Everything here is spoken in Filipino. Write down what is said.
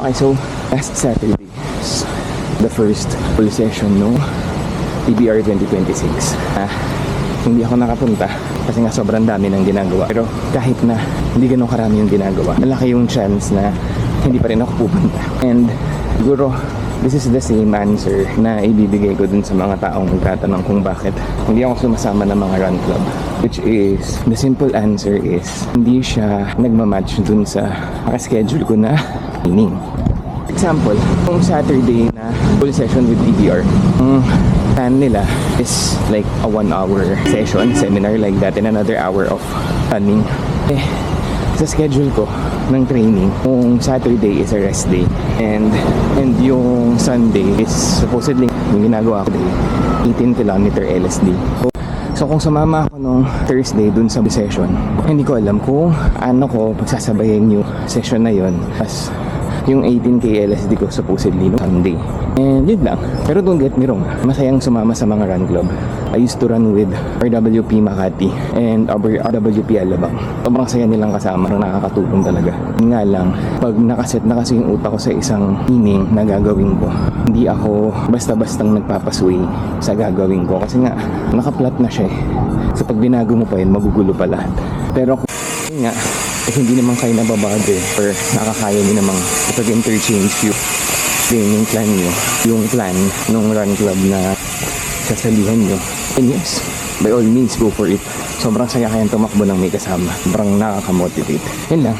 Okay, so last Saturday is the first full session no PBR 2026. Hindi ako nakapunta kasi nga sobrang dami ng ginagawa. Pero kahit na hindi ganun karami yung ginagawa, malaki yung chance na hindi pa rin ako pupunta. And siguro this is the same answer na ibibigay ko dun sa mga taong magtatanong kung bakit hindi ako sumasama ng mga run club. Which is, the simple answer is hindi siya nagmamatch dun sa nakaschedule ko na training. Example, kung Saturday na full session with PBR, plan nila is like a 1-hour session, seminar like that, and another hour of running. Sa schedule ko ng training, kung Saturday is a rest day, and yung Sunday is supposedly yung ginagawa ko day, 18 kilometer LSD. So kung sumama ako nung Thursday dun sa session, hindi ko alam kung ano ko pagsasabayin yung session na yon. Tapos yung 18K LSD ko supposedly no Sunday. And yun lang. Pero don't get me wrong, masayang sumama sa mga run club. I used to run with RWP Makati and RWP Alabang. Sobrang saya nilang kasama, nakakatulong talaga. Yun nga lang, pag nakaset na kasi yung utak ko sa isang meaning na gagawin ko, hindi ako basta-bastang nagpapasway sa gagawin ko. Kasi nga, nakaplat na siya eh. So pag binago mo pa yun, magugulo pa lahat. Pero kung nga, eh, hindi naman kayo nababother or nakakaya nyo namang ipag-interchange yung plan nyo, yung plan ng run club na sasalihan nyo. And yes, by all means, go for it. Sobrang saya kayang tumakbo ng may kasama. Sobrang nakaka-motivate. Yan lang.